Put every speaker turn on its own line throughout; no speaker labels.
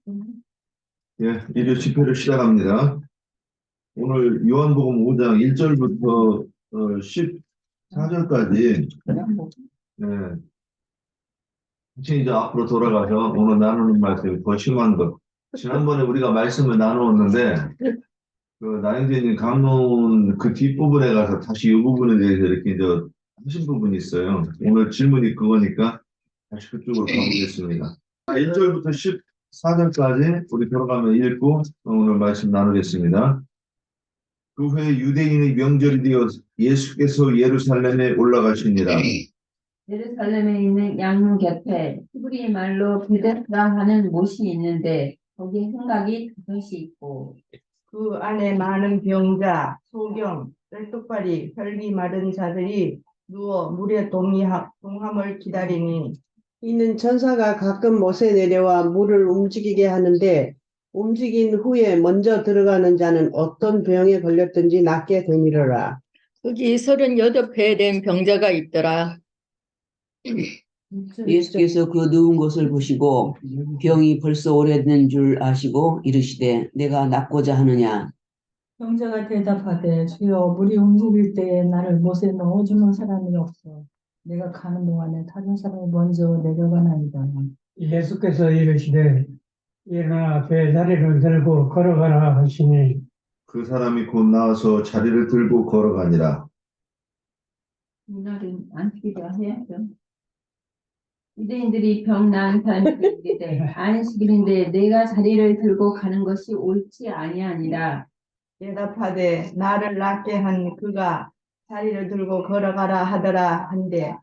예, 일요 집회를 시작합니다. 오늘 요한복음 5장 1절부터 14절까지, 예, 혹시 이제 앞으로 돌아가서 오늘 나누는 말씀이 더 심한 것. 지난번에 우리가 말씀을 나누었는데, 그 나영재님 강론 그 뒷부분에 가서 다시 이 부분에 대해서 이렇게 이제 하신 부분이 있어요. 오늘 질문이 그거니까 다시 그쪽으로 가보겠습니다. 1절부터 14절까지 우리 돌아가면 읽고 오늘 말씀 나누겠습니다. 그 후에 유대인의 명절이 되어 예수께서 예루살렘에 올라가시니라.
예루살렘에 있는 양문 곁에 히브리 말로 베데스다 하는 못이 있는데 거기에 흥각이 다섯이 있고
그 안에 많은 병자, 소경, 쩔뚝발이, 혈기 마른 자들이 누워 물의 동함을 기다리니
이는 천사가 가끔 못에 내려와 물을 움직이게 하는데 움직인 후에 먼저 들어가는 자는 어떤 병에 걸렸든지 낫게 되미러라.
거기 38회 된 병자가 있더라.
예수께서 그 누운 것을 보시고 병이 벌써 오래된 줄 아시고 이르시되 내가 낫고자 하느냐.
병자가 대답하되 주여 물이 움직일 때에 나를 못에 넣어주는 사람이 없어. 내가 가는 동안에 다른 사람이 먼저 내려가나이다.
예수께서 이르시되 일어나 배 다리를 들고 걸어가라 하시니
그 사람이 곧 나와서 자리를 들고 걸어가니라.
이날은 안식일이라 해야죠. 유대인들이 병 나은 사람에게 이르되 안식일인데 내가 자리를 들고 가는 것이 옳지 아니하니라.
대답하되 나를 낫게 한 그가 자리를 들고 걸어가라 하더라 한데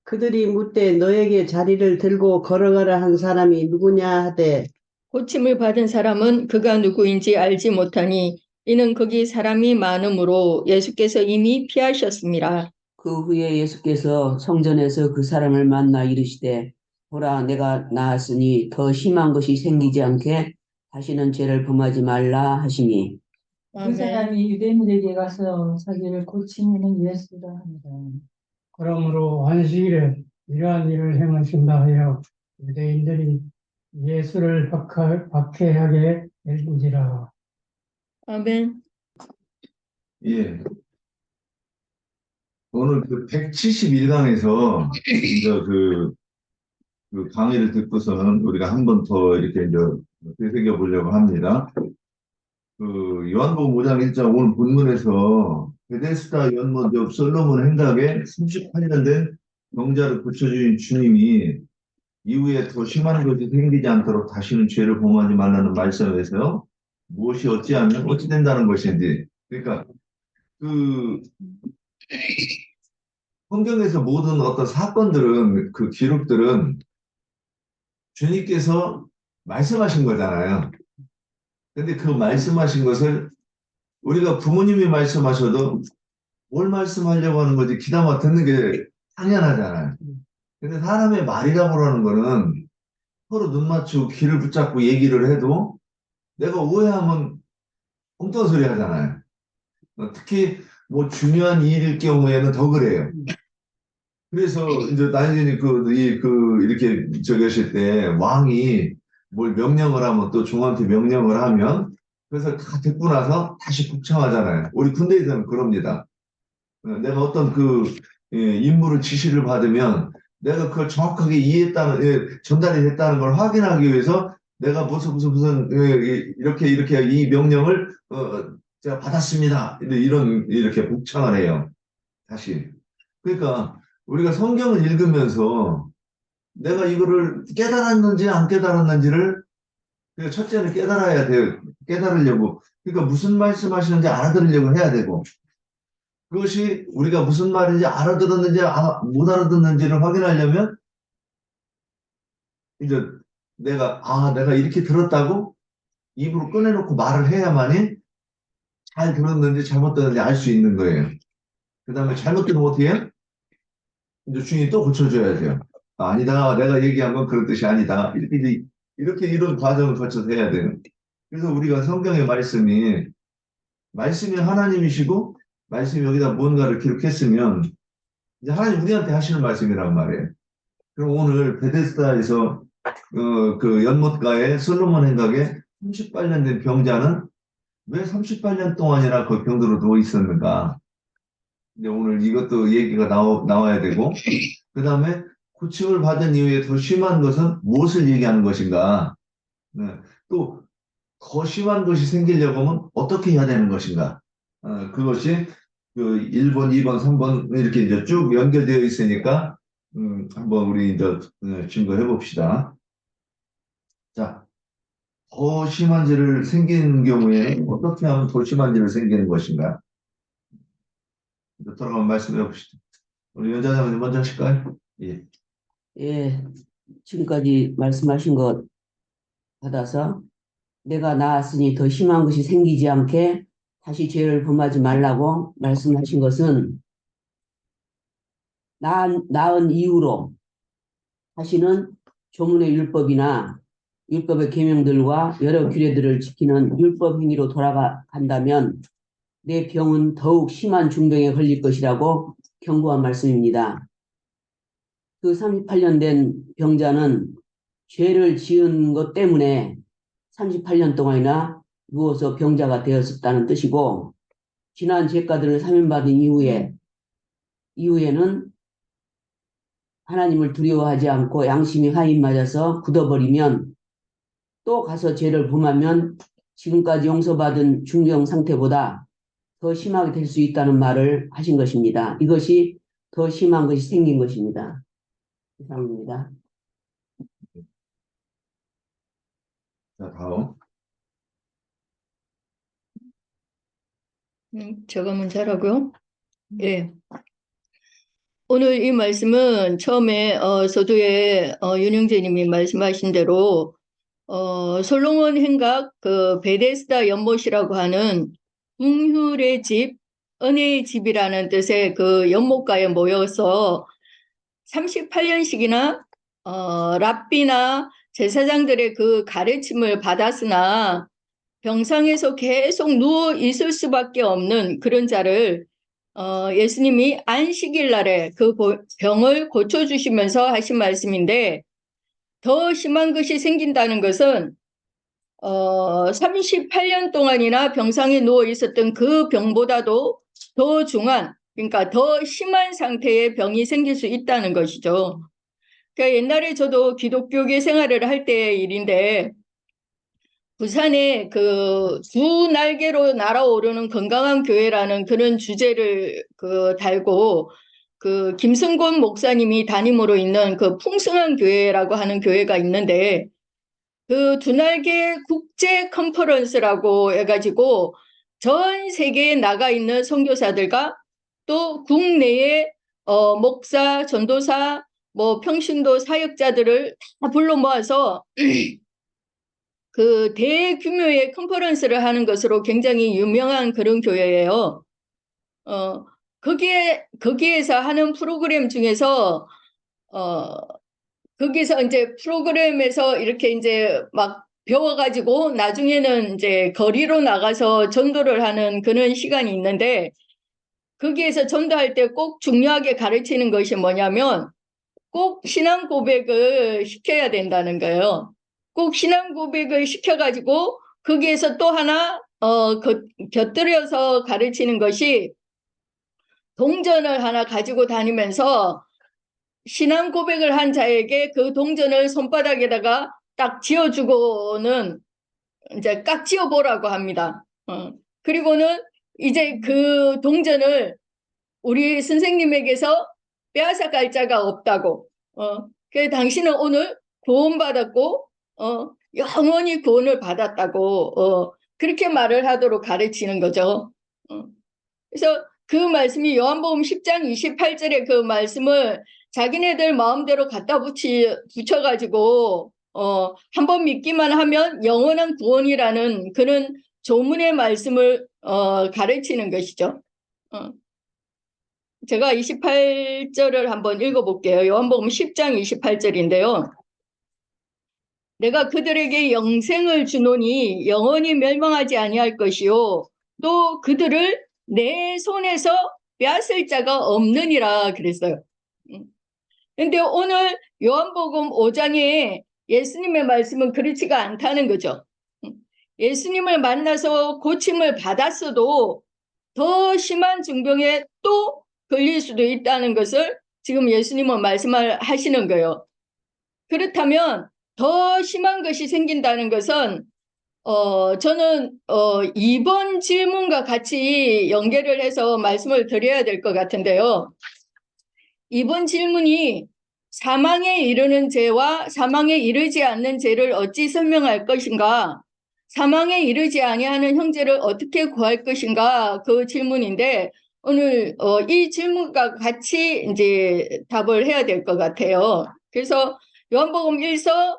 그들이 묻되 너에게 자리를 들고 걸어가라 한 사람이 누구냐 하되
고침을 받은 사람은 그가 누구인지 알지 못하니 이는 거기 사람이 많으므로 예수께서 이미 피하셨습니다.
그 후에 예수께서 성전에서 그 사람을 만나 이르시되 보라 내가 나았으니 더 심한 것이 생기지 않게 다시는 죄를 범하지 말라 하시니
그 사람이 유대인들에게 가서 자기를 고치는 예수라 합니다.
그러므로 안식일에 이러한 일을 행하신다 하여 유대인들이 예수를 박해하게 될지라.
아멘.
예. 오늘 그 171강에서 이제 그 강의를 듣고서는 우리가 한 번 더 이렇게 이제 되새겨 보려고 합니다. 그 요한복음 5장 1장 오늘 본문에서 베데스다 연못 옆 솔로몬 행각에 38년 된 병자를 고쳐주신 주님이 이후에 더 심한 것이 생기지 않도록 다시는 죄를 범하지 말라는 말씀에서 무엇이 어찌하면 어찌 된다는 것인지, 그러니까 그 성경에서 모든 어떤 사건들은 그 기록들은 주님께서 말씀하신 거잖아요. 근데 그 말씀하신 것을 우리가 부모님이 말씀하셔도 뭘 말씀하려고 하는 거지 귀담아 듣는 게 당연하잖아요. 근데 사람의 말이라고 하는 거는 서로 눈 맞추고 귀를 붙잡고 얘기를 해도 내가 오해하면 엉뚱한 소리 하잖아요. 특히 뭐 중요한 일일 경우에는 더 그래요. 그래서 이제 나연이 이렇게 저기 하실 때 왕이 뭘 명령을 하면 또 종한테 명령을 하면 그래서 다 듣고 나서 다시 복창하잖아요. 우리 군대에서는 그럽니다. 내가 어떤 임무를 지시를 받으면 내가 그걸 정확하게 전달이 됐다는 걸 확인하기 위해서 내가 무슨 이렇게 이 명령을 제가 받았습니다. 이렇게 복창을 해요. 다시. 그러니까 우리가 성경을 읽으면서 내가 이거를 깨달았는지 안 깨달았는지를 첫째는 깨달아야 돼요. 깨달으려고. 그러니까 무슨 말씀하시는지 알아들으려고 해야 되고 그것이 우리가 무슨 말인지 알아들었는지 못 알아듣는지를 확인하려면 이제 내가 이렇게 들었다고 입으로 꺼내놓고 말을 해야만이 잘 들었는지 잘못 들었는지 알 수 있는 거예요. 그 다음에 잘못 들으면 어떻게 해요? 이제 주인이 또 고쳐줘야 돼요. 아니다. 내가 얘기한 건 그런 뜻이 아니다. 이런 과정을 거쳐서 해야 돼요. 그래서 우리가 성경의 말씀이 하나님이시고, 말씀이 여기다 뭔가를 기록했으면, 이제 하나님 우리한테 하시는 말씀이란 말이에요. 그럼 오늘 베데스다에서 그 연못가에 솔로몬 행각에 38년 된 병자는 왜 38년 동안이나 그 병들어 누워 있었는가? 이제 오늘 이것도 얘기가 나와야 되고, 그 다음에 고침을 받은 이후에 더 심한 것은 무엇을 얘기하는 것인가? 네. 또 더 심한 것이 생기려고 하면 어떻게 해야 되는 것인가? 그것이 그 1번, 2번, 3번 이렇게 이제 쭉 연결되어 있으니까 한번 우리 이제 증거해 봅시다. 자, 더 심한 죄를 생기는 경우에 어떻게 하면 더 심한 죄를 생기는 것인가? 이제 돌아가면 말씀해 봅시다. 우리 연자장님 먼저 하실까요? 예.
예, 지금까지 말씀하신 것 받아서 내가 나았으니 더 심한 것이 생기지 않게 다시 죄를 범하지 말라고 말씀하신 것은 낳은 이후로 다시는 조문의 율법이나 율법의 계명들과 여러 규례들을 지키는 율법 행위로 돌아간다면 내 병은 더욱 심한 중병에 걸릴 것이라고 경고한 말씀입니다. 그 38년 된 병자는 죄를 지은 것 때문에 38년 동안이나 누워서 병자가 되었었다는 뜻이고, 지난 죄가들을 사면받은 이후에는 하나님을 두려워하지 않고 양심이 하인 맞아서 굳어버리면 또 가서 죄를 범하면 지금까지 용서받은 중병 상태보다 더 심하게 될 수 있다는 말을 하신 것입니다. 이것이 더 심한 것이 생긴 것입니다. 이상입니다.
자, 다음.
제가 먼저 하라고요? 예. 오늘 이 말씀은 처음에 서두에 윤영재님이 말씀하신 대로 솔로몬 행각 그 베데스다 연못이라고 하는 궁휼의 집, 은혜의 집이라는 뜻의 그 연못가에 모여서 38년씩이나 랍비나 제사장들의 그 가르침을 받았으나 병상에서 계속 누워 있을 수밖에 없는 그런 자를 예수님이 안식일 날에 그 병을 고쳐주시면서 하신 말씀인데, 더 심한 것이 생긴다는 것은 38년 동안이나 병상에 누워 있었던 그 병보다도 더 중한, 그러니까 더 심한 상태의 병이 생길 수 있다는 것이죠. 그러니까 옛날에 저도 기독교계 생활을 할 때의 일인데, 부산에 그 두 날개로 날아오르는 건강한 교회라는 그런 주제를 달고 그 김승곤 목사님이 담임으로 있는 그 풍성한 교회라고 하는 교회가 있는데, 그 두 날개 국제 컨퍼런스라고 해가지고 전 세계에 나가 있는 선교사들과 또 국내의 목사, 전도사, 뭐 평신도 사역자들을 다 불러 모아서 그 대규모의 컨퍼런스를 하는 것으로 굉장히 유명한 그런 교회예요. 거기에서 하는 프로그램 중에서 거기서 이제 프로그램에서 이렇게 이제 막 배워가지고 나중에는 이제 거리로 나가서 전도를 하는 그런 시간이 있는데, 거기에서 전도할 때 꼭 중요하게 가르치는 것이 뭐냐면 꼭 신앙 고백을 시켜야 된다는 거예요. 꼭 신앙 고백을 시켜가지고 거기에서 또 하나 곁들여서 가르치는 것이 동전을 하나 가지고 다니면서 신앙 고백을 한 자에게 그 동전을 손바닥에다가 딱 쥐어주고는 이제 깍 쥐어보라고 합니다. 그리고는 이제 그 동전을 우리 선생님에게서 빼앗아갈 자가 없다고. 그래서 당신은 오늘 구원받았고 영원히 구원을 받았다고 그렇게 말을 하도록 가르치는 거죠. 그래서 그 말씀이 요한복음 10장 28절에 그 말씀을 자기네들 마음대로 갖다 붙여가지고 한번 믿기만 하면 영원한 구원이라는 그런 조문의 말씀을 가르치는 것이죠. 제가 28절을 한번 읽어볼게요. 요한복음 10장 28절인데요. 내가 그들에게 영생을 주노니 영원히 멸망하지 아니할 것이요 또 그들을 내 손에서 빼앗을 자가 없느니라 그랬어요. 근데 오늘 요한복음 5장에 예수님의 말씀은 그렇지가 않다는 거죠. 예수님을 만나서 고침을 받았어도 더 심한 중병에 또 걸릴 수도 있다는 것을 지금 예수님은 말씀하시는 거예요. 그렇다면 더 심한 것이 생긴다는 것은 저는 이번 질문과 같이 연결을 해서 말씀을 드려야 될 것 같은데요. 이번 질문이 사망에 이르는 죄와 사망에 이르지 않는 죄를 어찌 설명할 것인가? 사망에 이르지 아니하는 형제를 어떻게 구할 것인가? 그 질문인데 오늘 이 질문과 같이 이제 답을 해야 될 것 같아요. 그래서 요한복음 1서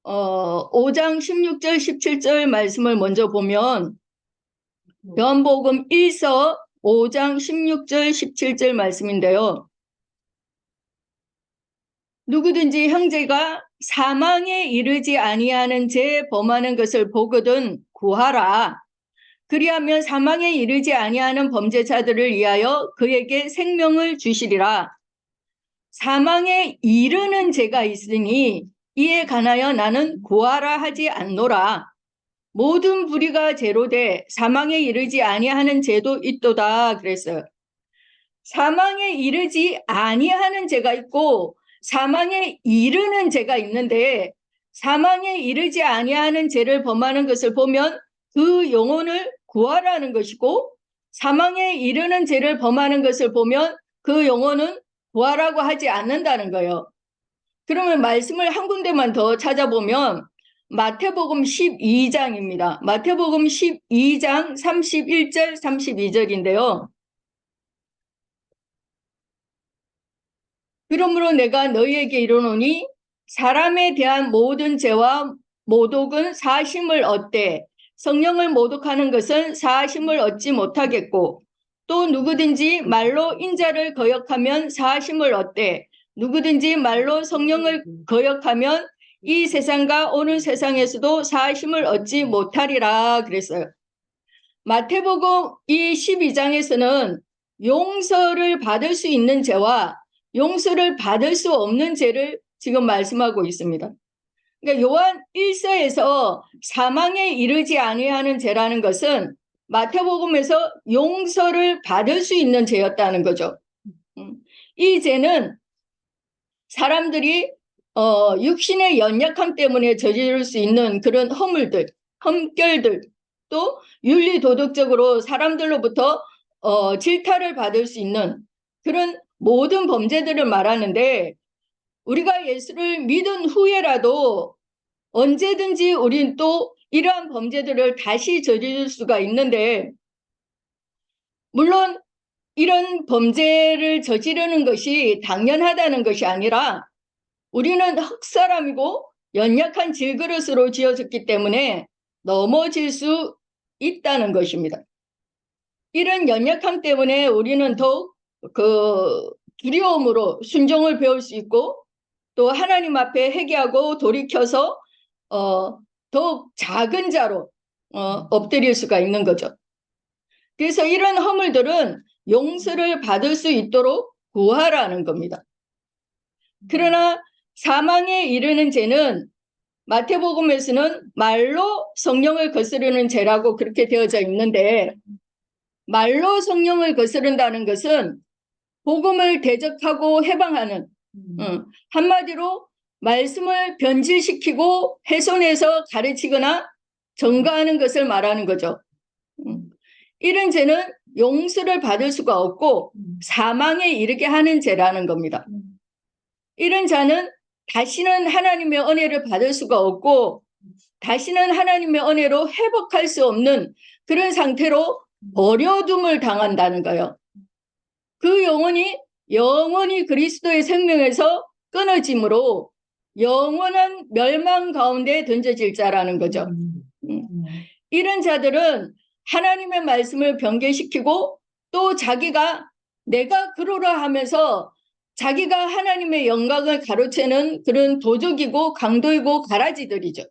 5장 16절 17절 말씀을 먼저 보면 요한복음 1서 5장 16절 17절 말씀인데요. 누구든지 형제가 사망에 이르지 아니하는 죄 범하는 것을 보거든 구하라. 그리하면 사망에 이르지 아니하는 범죄자들을 위하여 그에게 생명을 주시리라. 사망에 이르는 죄가 있으니 이에 관하여 나는 구하라 하지 않노라. 모든 불의가 죄로 돼 사망에 이르지 아니하는 죄도 있도다 그랬어요. 사망에 이르지 아니하는 죄가 있고 사망에 이르는 죄가 있는데 사망에 이르지 아니하는 죄를 범하는 것을 보면 그 영혼을 구하라는 것이고 사망에 이르는 죄를 범하는 것을 보면 그 영혼은 구하라고 하지 않는다는 거예요. 그러면 말씀을 한 군데만 더 찾아보면 마태복음 12장입니다. 마태복음 12장 31절 32절인데요. 그러므로 내가 너희에게 이르노니 사람에 대한 모든 죄와 모독은 사심을 얻되 성령을 모독하는 것은 사심을 얻지 못하겠고 또 누구든지 말로 인자를 거역하면 사심을 얻되 누구든지 말로 성령을 거역하면 이 세상과 오늘 세상에서도 사심을 얻지 못하리라 그랬어요. 마태복음 이 12장에서는 용서를 받을 수 있는 죄와 용서를 받을 수 없는 죄를 지금 말씀하고 있습니다. 그러니까 요한 1서에서 사망에 이르지 아니하는 죄라는 것은 마태복음에서 용서를 받을 수 있는 죄였다는 거죠. 이 죄는 사람들이 육신의 연약함 때문에 저지를 수 있는 그런 허물들, 흠결들, 또 윤리 도덕적으로 사람들로부터 질타를 받을 수 있는 그런 모든 범죄들을 말하는데 우리가 예수를 믿은 후에라도 언제든지 우린 또 이러한 범죄들을 다시 저지를 수가 있는데 물론 이런 범죄를 저지르는 것이 당연하다는 것이 아니라 우리는 흙사람이고 연약한 질그릇으로 지어졌기 때문에 넘어질 수 있다는 것입니다. 이런 연약함 때문에 우리는 더욱 두려움으로 순종을 배울 수 있고 또 하나님 앞에 회개하고 돌이켜서 더욱 작은 자로 엎드릴 수가 있는 거죠. 그래서 이런 허물들은 용서를 받을 수 있도록 구하라는 겁니다. 그러나 사망에 이르는 죄는 마태복음에서는 말로 성령을 거스르는 죄라고 그렇게 되어져 있는데 말로 성령을 거스른다는 것은 복음을 대적하고 해방하는 한마디로 말씀을 변질시키고 훼손해서 가르치거나 전가하는 것을 말하는 거죠. 이런 죄는 용서를 받을 수가 없고 사망에 이르게 하는 죄라는 겁니다. 이런 자는 다시는 하나님의 은혜를 받을 수가 없고 다시는 하나님의 은혜로 회복할 수 없는 그런 상태로 버려둠을 당한다는 거예요. 그 영혼이 그리스도의 생명에서 끊어짐으로 영원한 멸망 가운데 던져질 자라는 거죠. 이런 자들은 하나님의 말씀을 변개시키고 또 자기가 내가 그러라 하면서 자기가 하나님의 영광을 가로채는 그런 도적이고 강도이고 가라지들이죠.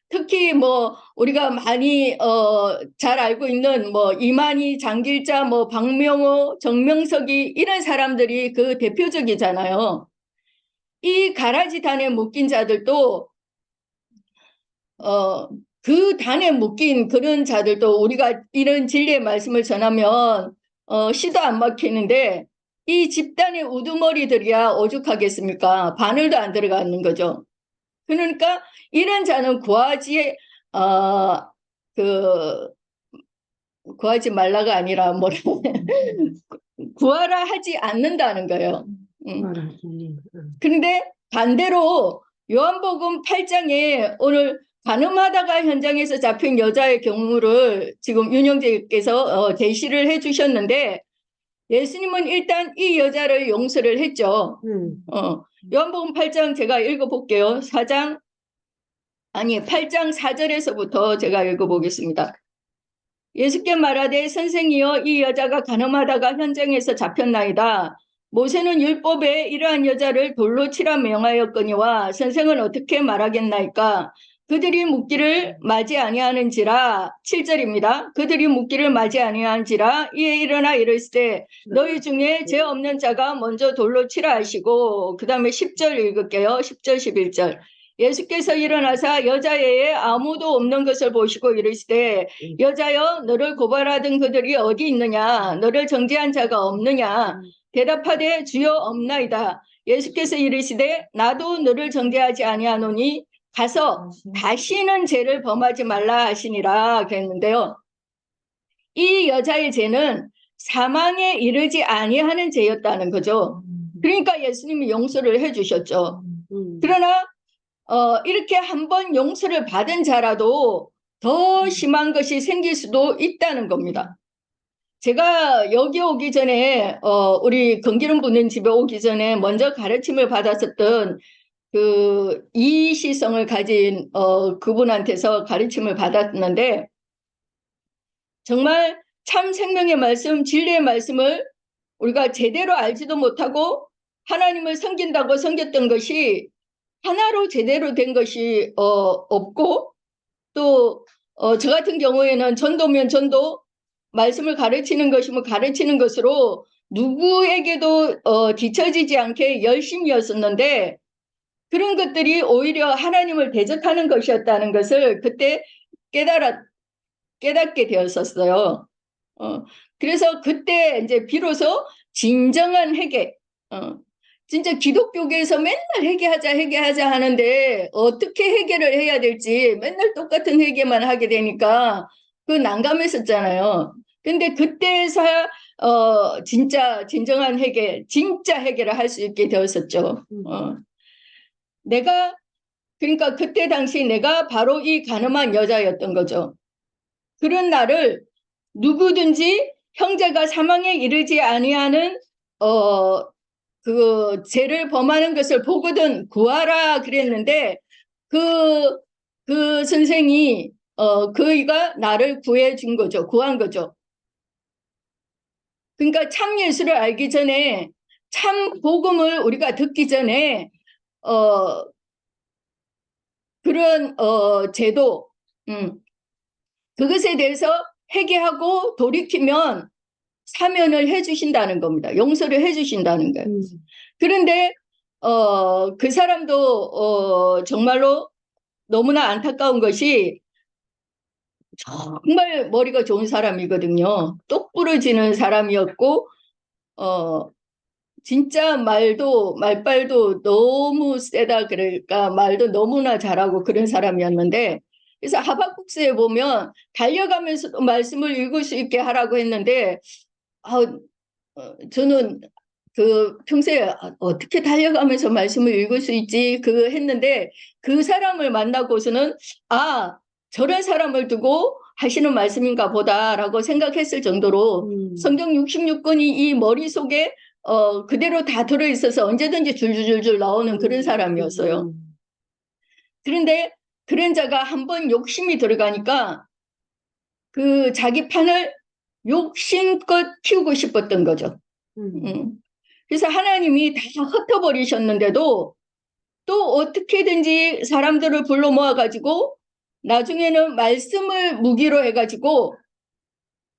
특히 우리가 많이 잘 알고 있는 이만희, 장길자, 박명호, 정명석이 이런 사람들이 그 대표적이잖아요. 이 가라지 단에 묶인 자들도 그 단에 묶인 그런 자들도 우리가 이런 진리의 말씀을 전하면 시도 안 막히는데 이 집단의 우두머리들이야 오죽하겠습니까? 바늘도 안 들어가는 거죠. 그러니까 이런 자는 구하지 말라가 아니라 뭐라 구하라 하지 않는다는 거예요. 그런데 반대로 요한복음 8장에 오늘 간음하다가 현장에서 잡힌 여자의 경우를 지금 윤영재께서 제시를 해주셨는데 예수님은 일단 이 여자를 용서를 했죠. 요한복음 8장 제가 읽어볼게요. 8장 4절에서부터 제가 읽어보겠습니다. 예수께 말하되 선생이여 이 여자가 간음하다가 현장에서 잡혔나이다. 모세는 율법에 이러한 여자를 돌로 치라 명하였거니와 선생은 어떻게 말하겠나이까? 그들이 묻기를 맞이 아니하는지라 7절입니다. 그들이 묻기를 맞이 아니하는지라 이에 일어나 이르시되 너희 중에 죄 없는 자가 먼저 돌로 치라 하시고 그 다음에 10절 읽을게요. 10절 11절 예수께서 일어나사 여자애에 아무도 없는 것을 보시고 이르시되 여자여 너를 고발하던 그들이 어디 있느냐 너를 정죄한 자가 없느냐 대답하되 주여 없나이다. 예수께서 이르시되 나도 너를 정죄하지 아니하노니 가서 다시는 죄를 범하지 말라 하시니라 그랬는데요. 이 여자의 죄는 사망에 이르지 아니하는 죄였다는 거죠. 그러니까 예수님이 용서를 해주셨죠. 그러나 이렇게 한번 용서를 받은 자라도 더 심한 것이 생길 수도 있다는 겁니다. 제가 여기 오기 전에 우리 건기름 붓는 집에 오기 전에 먼저 가르침을 받았었던 그 이시성을 가진 그분한테서 가르침을 받았는데 정말 참 생명의 말씀, 진리의 말씀을 우리가 제대로 알지도 못하고 하나님을 섬긴다고 섬겼던 것이 하나로 제대로 된 것이 없고 또 저 같은 경우에는 전도면 전도 말씀을 가르치는 것이면 가르치는 것으로 누구에게도 뒤처지지 않게 열심이었었는데 그런 것들이 오히려 하나님을 대적하는 것이었다는 것을 그때 깨닫게 되었었어요. 그래서 그때 이제 비로소 진정한 회개, 진짜 기독교계에서 맨날 회개하자 하는데 어떻게 회개를 해야 될지 맨날 똑같은 회개만 하게 되니까 그 난감했었잖아요. 근데 그때서야 진짜 진정한 회개, 진짜 회개를 할 수 있게 되었었죠. 그러니까 그때 당시 내가 바로 이 간음한 여자였던 거죠. 그런 나를 누구든지 형제가 사망에 이르지 아니하는 그 죄를 범하는 것을 보거든 구하라 그랬는데 그 선생이 그이가 나를 구해준 거죠. 구한 거죠. 그러니까 참 예수를 알기 전에 참 복음을 우리가 듣기 전에 그런 제도 그것에 대해서 회개하고 돌이키면 사면을 해주신다는 겁니다. 용서를 해주신다는 거예요. 그런데 그 사람도 정말로 너무나 안타까운 것이 정말 머리가 좋은 사람이거든요. 똑부러지는 사람이었고 진짜 말빨도 너무 세다 그럴까 말도 너무나 잘하고 그런 사람이었는데 그래서 하박국서에 보면 달려가면서도 말씀을 읽을 수 있게 하라고 했는데 저는 그 평소에 어떻게 달려가면서 말씀을 읽을 수 있지 했는데 그 사람을 만나고서는 저런 사람을 두고 하시는 말씀인가 보다라고 생각했을 정도로 성경 66권이 이 머릿속에 그대로 다 들어있어서 언제든지 줄줄줄줄 나오는 그런 사람이었어요. 그런데 그런 자가 한번 욕심이 들어가니까 그 자기 판을 욕심껏 키우고 싶었던 거죠. 그래서 하나님이 다 흩어버리셨는데도 또 어떻게든지 사람들을 불러 모아가지고 나중에는 말씀을 무기로 해가지고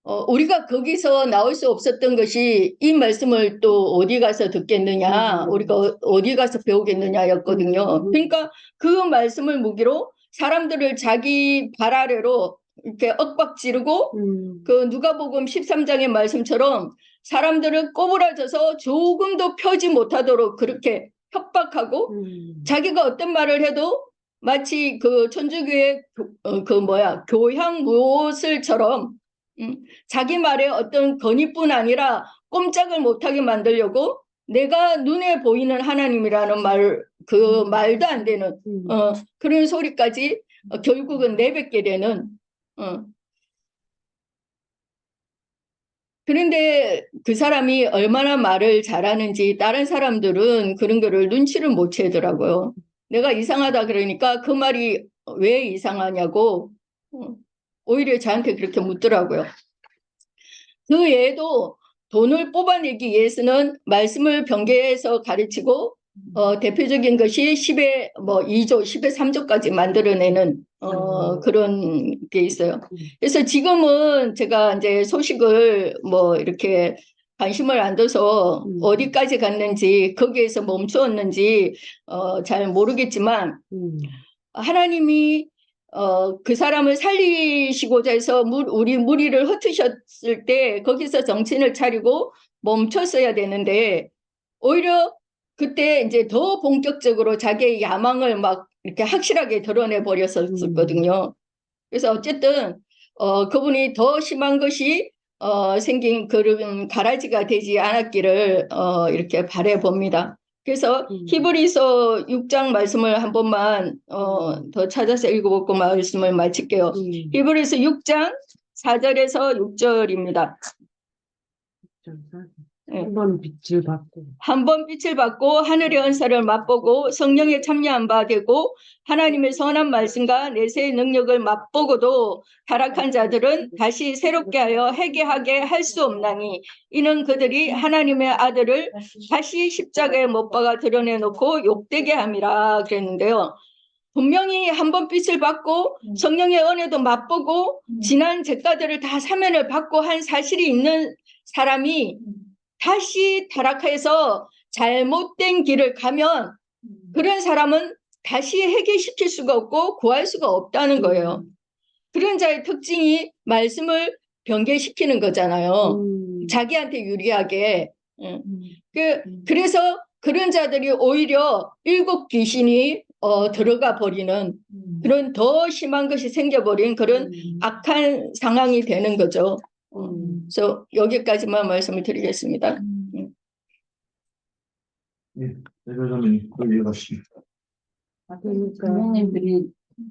우리가 거기서 나올 수 없었던 것이 이 말씀을 또 어디 가서 듣겠느냐, 우리가 어디 가서 배우겠느냐였거든요. 그러니까 그 말씀을 무기로 사람들을 자기 발 아래로 이렇게 엇박 지르고 그 누가복음 13장의 말씀처럼 사람들을 꼬부라져서 조금도 펴지 못하도록 그렇게 협박하고 자기가 어떤 말을 해도 마치 그 천주교의 교향 무엇을처럼 자기 말에 어떤 건의뿐 아니라 꼼짝을 못하게 만들려고 내가 눈에 보이는 하나님이라는 그 말도 안 되는 그런 소리까지 결국은 내뱉게 되는 그런데 그 사람이 얼마나 말을 잘하는지 다른 사람들은 그런 거를 눈치를 못 채더라고요. 내가 이상하다 그러니까 그 말이 왜 이상하냐고 오히려 저한테 그렇게 묻더라고요. 그 외에도 돈을 뽑아내기 위해서는 말씀을 변개해서 가르치고 대표적인 것이 10의 2조, 10의 3조까지 만들어내는 그런 게 있어요. 그래서 지금은 제가 이제 소식을 이렇게 관심을 안 둬서 어디까지 갔는지 거기에서 멈추었는지 잘 모르겠지만 하나님이 그 사람을 살리시고자 해서 우리 무리를 흩으셨을 때 거기서 정신을 차리고 멈췄어야 되는데 오히려 그때 이제 더 본격적으로 자기의 야망을 막 이렇게 확실하게 드러내 버렸었거든요. 그래서 어쨌든 그분이 더 심한 것이 생긴 그런 가라지가 되지 않았기를 이렇게 바래 봅니다. 그래서 히브리서 6장 말씀을 한 번만 더 찾아서 읽어보고 말씀을 마칠게요. 히브리서 6장 4절에서 6절입니다.
한번 빛을 받고
한 번 빛을 받고 하늘의 은사를 맛보고 성령에 참여한 바 되고 하나님의 선한 말씀과 내세의 능력을 맛보고도 타락한 자들은 다시 새롭게 하여 회개하게 할 수 없나니 이는 그들이 하나님의 아들을 다시 십자가에 못 박아 드러내놓고 욕되게 함이라 그랬는데요. 분명히 한 번 빛을 받고 성령의 은혜도 맛보고 지난 죄가들을 다 사면을 받고 한 사실이 있는 사람이 다시 타락해서 잘못된 길을 가면 그런 사람은 다시 회개시킬 수가 없고 구할 수가 없다는 거예요. 그런 자의 특징이 말씀을 변개시키는 거잖아요. 자기한테 유리하게. 그래서 그런 자들이 오히려 일곱 귀신이 들어가 버리는 그런 더 심한 것이 생겨버린 그런 악한 상황이 되는 거죠. 그래서 여기까지만 말씀을 드리겠습니다.
예, 대표자님 이해가십니다.
부모님들이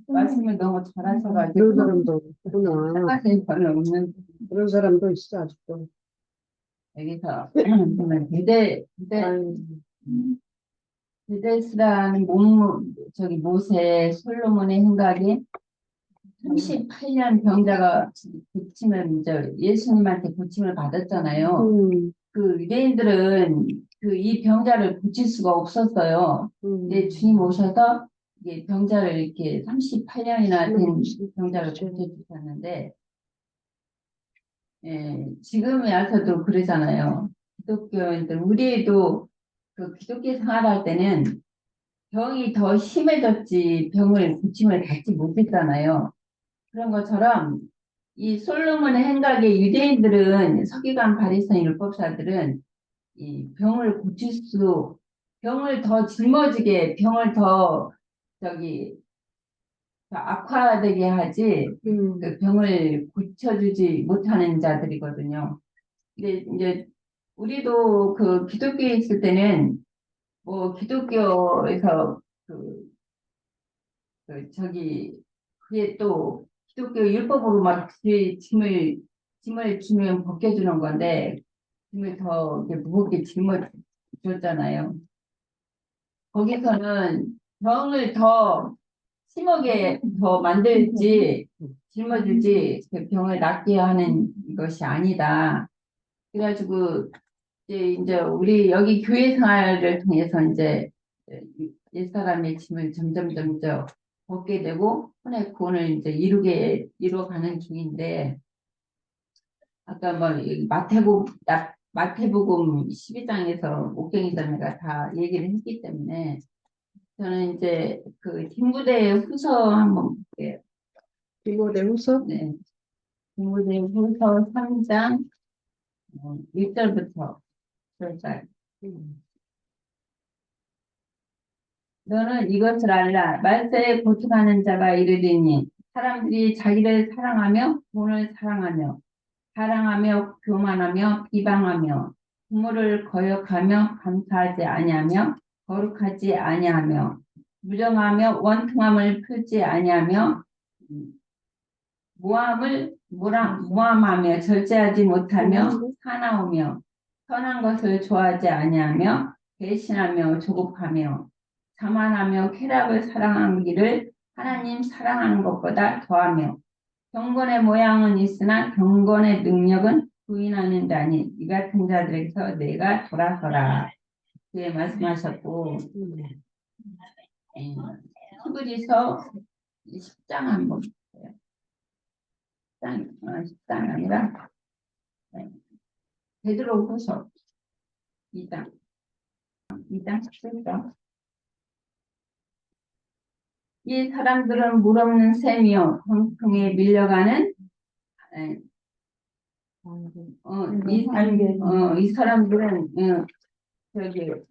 말씀을 너무 잘하셔가지고
그런 사람도 있구나.
생각이 별로 없는
그런 사람도 있어 아직도.
여기서 보면 베데스라는 모세 솔로몬의 행각이 38년 병자가 고침을 이제 예수님한테 고침을 받았잖아요. 그 유대인들은 이 병자를 고칠 수가 없었어요. 근데 주님 오셔서 이게 병자를 이렇게 38년이나 된 병자를 고쳐주셨는데, 지금에 와서도 그러잖아요. 기독교인들, 우리도 그 기독교 생활할 때는 병이 더 심해졌지 병을 고침을 받지 못했잖아요. 그런 것처럼 이 솔로몬의 행각의 유대인들은 서기관 바리새인 율법사들은 이 병을 병을 더 짊어지게 병을 더 악화되게 하지 그 병을 고쳐주지 못하는 자들이거든요. 근데 이제 우리도 그 기독교에 있을 때는 기독교에서 그게 또 기독교 율법으로 막 짐을 주면 벗겨주는 건데 짐을 더 무겁게 짊어줬잖아요. 거기서는 병을 더 심하게 더 만들지 짊어주지 그 병을 낫게 하는 것이 아니다. 그래가지고 이제 우리 여기 교회 생활을 통해서 이제 옛사람의 짐을 점점 벗게 되고 혼의 구원을 이제 이루어가는 중인데 아까 뭐 마태복음 12장에서 옥경이자매가 다 얘기를 했기 때문에 저는 이제 그 디모데 후서 한번 볼게요.
디모데후서
네. 디모데 후서 3장 1절부터 10절까지. 너는 이것을 알라. 말세에 고통하는 자가 이르리니 사람들이 자기를 사랑하며 돈을 사랑하며 교만하며 비방하며 부모를 거역하며 감사하지 아니하며 거룩하지 아니하며 무정하며 원통함을 펴지 아니하며 모함하며 절제하지 못하며 사나우며 선한 것을 좋아하지 아니하며 배신하며 조급하며 자만하며 쾌락을 사랑하기를 하나님 사랑하는 것보다 더하며 경건의 모양은 있으나 경건의 능력은 부인하는 자니 이 같은 자들에게서 내가 돌아서라. 그에 말씀하셨고 히브리서 10장 한번 볼게요. 10장 아니라 베드로후서 2장 17장. 이 사람들은 물없는 셈이요 광풍에 밀려가는 이 사람들은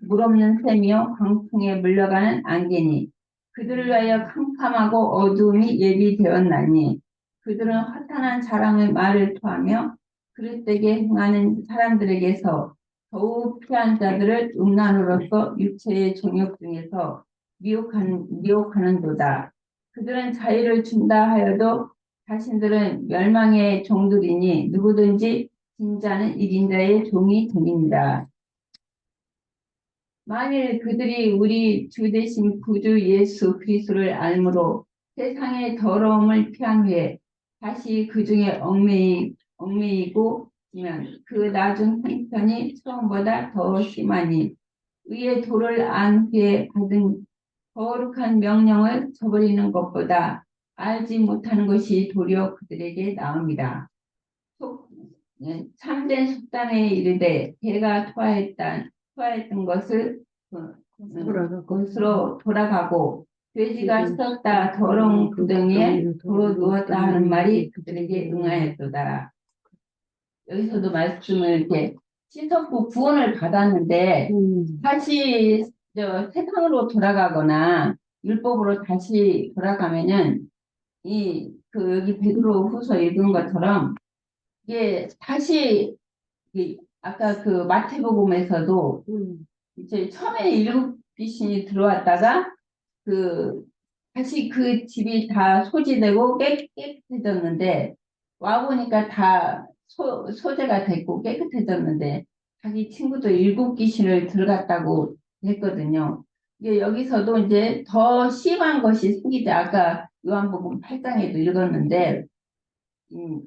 물없는 셈이요 광풍에 물려가는 안개니 그들을 위하여 캄캄하고 어두움이 예비되었나니 그들은 허탄한 자랑의 말을 토하며 그릇되게 행하는 사람들에게서 더욱 피한 자들을 음란으로서 육체의 종욕 중에서 미혹하는도다. 그들은 자유를 준다 하여도 자신들은 멸망의 종들이니 누구든지 진자는 1인자의 종이 됩니다. 만일 그들이 우리 주 되신 구주 예수 그리스도를 알므로 세상의 더러움을 피한 후에 다시 그 중에 얽매이고 있으면 그 나중 형편이 처음보다 더 심하니 의의 도를 안 후에 받은 거룩한 명령을 저버리는 것보다 알지 못하는 것이 도리어 그들에게 나옵니다. 참된 속담에 이르되 개가 토하였던 것을 것으로 돌아가고 돼지가 썩다 더러운 구덩이에 도로 누웠다 하는 말이 그들에게 응하였도다. 여기서도 말씀을 이렇게 씻었고 구원을 받았는데 다시 세상으로 돌아가거나 율법으로 다시 돌아가면은 여기 베드로 후서 읽은 것처럼 이게 다시 아까 그 마태복음에서도 이제 처음에 일곱 귀신이 들어왔다가 다시 그 집이 다 소지되고 깨끗해졌는데 와 보니까 다 소재가 됐고 깨끗해졌는데 자기 친구도 일곱 귀신을 들어갔다고 했거든요. 이게 여기서도 이제 더 심한 것이 생기지. 아까 요한복음 8장에도 읽었는데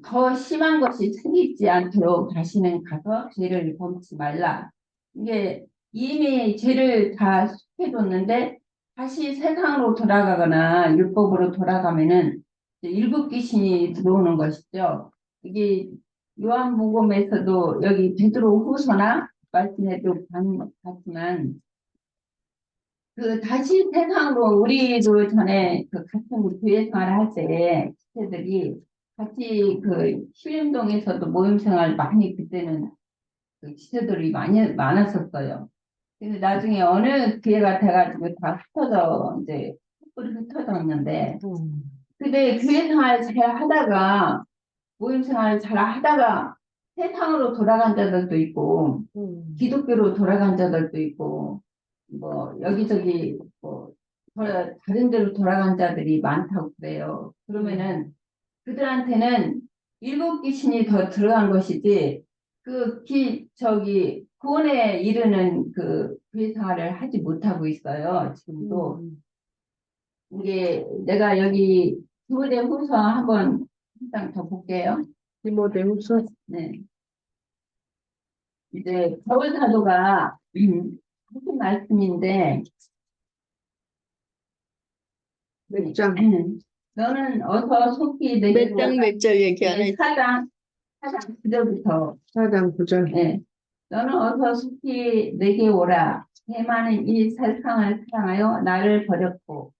더 심한 것이 생기지 않도록 다시는 가서 죄를 범치 말라. 이게 이미 죄를 다 속해뒀는데 다시 세상으로 돌아가거나 율법으로 돌아가면은 일곱 귀신이 들어오는 것이죠. 이게 요한복음에서도 여기 베드로 후서나 말씀에도 봤지만 다시 세상으로 우리도 전에 같은 교회 생활을 할 때 지체들이 같이 신림동에서도 모임 생활 많이 그때는 지체들이 많았었어요. 근데 나중에 어느 기회가 돼가지고 다 이제 흩어졌는데 근데 교회 생활 잘 하다가 모임 생활 잘 하다가 세상으로 돌아간 자들도 있고 기독교로 돌아간 자들도 있고 뭐 여기저기 뭐 다른 데로 돌아간 자들이 많다고 그래요. 그러면은 그들한테는 일곱 귀신이 더 들어간 것이지 구원에 이르는 교회 생활을 하지 못하고 있어요. 지금도. 이게 내가 여기 디모데후서 한 장 더 볼게요.
디모데후서
네. 이제 바울 사도가 무슨 말씀인데
몇 장?
너는 어서 속히
몇 장 몇 절 얘기 안 했지?
4장 4장 9절부터
4장 9절.
예. 너는 어서 속히 내게 오라. 대만은 이 세상을 사랑하여 나를 버렸고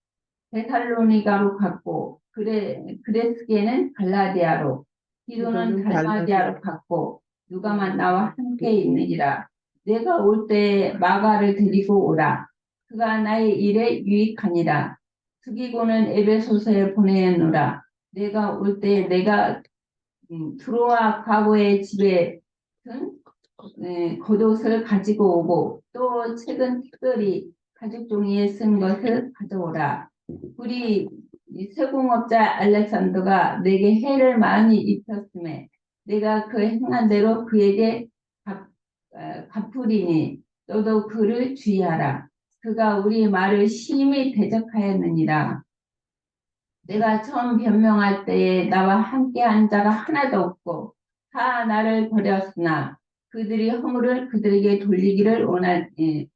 데살로니가로 갔고 그레스게는 갈라디아로 디도는 갈라디아로 갔고 누가만 나와 함께 있느니라. 내가 올 때 마가를 데리고 오라. 그가 나의 일에 유익하니라. 특이고는 에베소서에 보내노라. 내가 올 때 내가 트로아 가고의 집에 든 겉옷을 가지고 오고 또 책은 특별히 가죽 종이에 쓴 것을 가져오라. 우리 이 세공업자 알렉산더가 내게 해를 많이 입혔음에 내가 그 행한 대로 그에게 갚으리니 너도 그를 주의하라. 그가 우리 말을 심히 대적하였느니라. 내가 처음 변명할 때에 나와 함께한 자가 하나도 없고 다 나를 버렸으나 그들이 허물을 그들에게 돌리기를
돌리지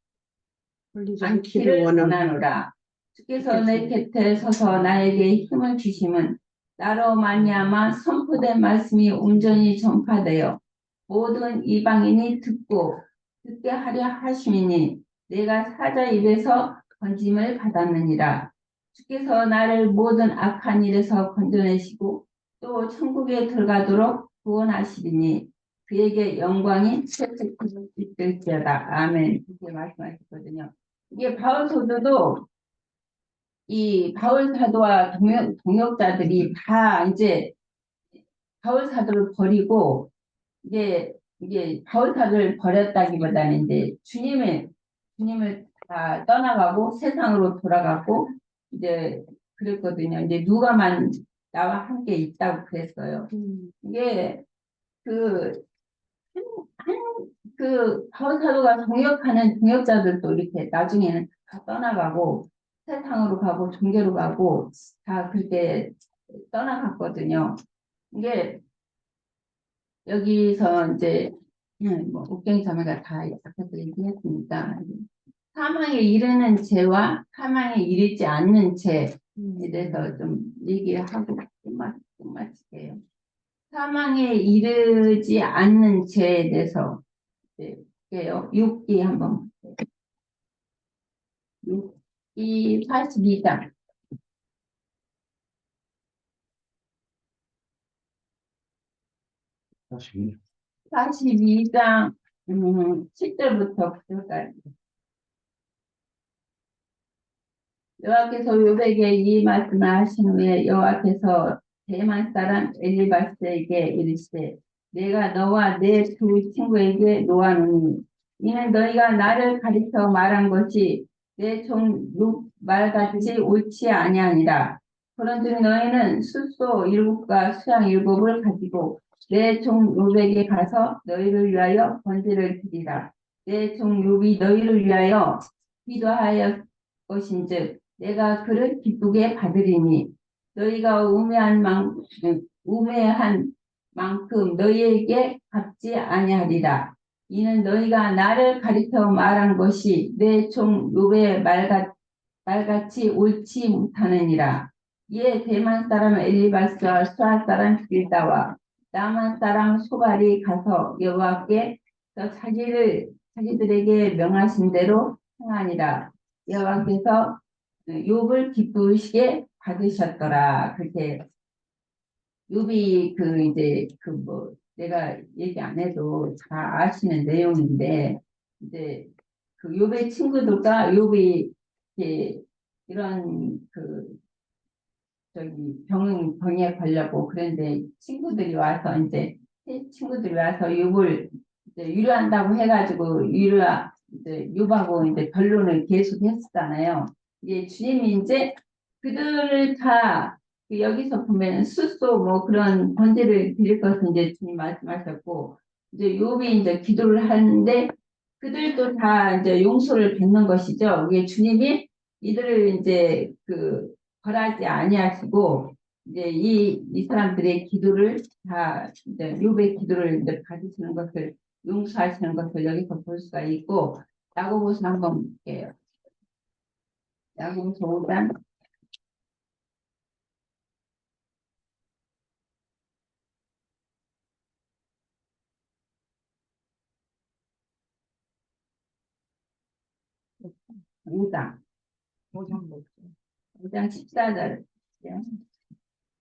않기를
않기를
원하노라. 주께서 내 곁에 서서 나에게 힘을 주심은 나로 말미암아 선포된 말씀이 온전히 전파되어 모든 이방인이 듣게 하려 하심이니 내가 사자 입에서 건짐을 받았느니라. 주께서 나를 모든 악한 일에서 건져내시고 또 천국에 들어가도록 구원하시리니 그에게 영광이 세세토록 있을지어다. 아멘. 이렇게 말씀하셨거든요. 이게 바울 사도도 이 바울 사도와 동역자들이 다 이제 바울 사도를 버리고 이게 바울 사도를 버렸다기보다는 이제 주님을 다 떠나가고 세상으로 돌아가고 이제 그랬거든요. 이제 누가만 나와 함께 있다고 그랬어요. 이게 그 바울 사도가 동역하는 동역자들도 이렇게 나중에는 다 떠나가고 세상으로 가고 종교로 가고 다 그렇게 떠나갔거든요. 이게 여기서 이제 뭐 옥경이 자매가 다 앞에서 얘기했으니까 사망에 이르는 죄와 사망에 이르지 않는 죄에 대해서 좀 얘기를 하고 끝마칠게요. 사망에 이르지 않는 죄에 대해서 볼게요. 6기 한번 볼게요. 6기 42장. 42장 7절부터 9절까지. 여호와께서 요백에 이 말씀을 하신 후에 여호와께서 대만 사람 엘리바스에게 이르시되 내가 너와 내 두 친구에게 노하노니 이는 너희가 나를 가리켜 말한 것이 내 종 룩 말같이 옳지 아니하니라. 그런즉 너희는 숫소 7과 수양 7을 가지고 내 종 룩에게 가서 너희를 위하여 번제를 드리라. 내 종 룩이 너희를 위하여 기도하여 것인즉 내가 그를 기쁘게 받으리니 너희가 우매한 만큼 너희에게 갚지 아니하리라. 이는 너희가 나를 가리켜 말한 것이 내 종 욥의 말같이 옳지 못하느니라. 이에 대만 사람 엘리바스와 수아 사람 빌다와 나만 사람 소발이 가서 여호와께 자기들에게 명하신 대로 행하니라. 여호와께서 욥을 기쁘시게 받으셨더라. 그렇게 욥이 이제 뭐 내가 얘기 안 해도 다 아시는 내용인데 이제 그 욥의 친구들과 욥이 이렇게 이런 병에 걸려고 그런데 친구들이 와서 이제 욥을 이제 위로한다고 해가지고 이제 욥하고 이제 변론을 계속 했었잖아요. 이게 주님이 이제 그들을 다 여기서 보면 숫소 뭐 그런 번제를 드릴 것을 이제 주님 말씀하셨고 이제 욥이 이제 기도를 하는데 그들도 다 이제 용서를 받는 것이죠. 이게 주님이 이들을 이제 벌하지 아니하시고 이제 이 사람들의 기도를 다 이제 욥의 기도를 이제 받으시는 것을 용서하시는 것을 여기서 볼 수가 있고 야고보서 한번 볼게요. 야고보서 5장 5장 5장 14절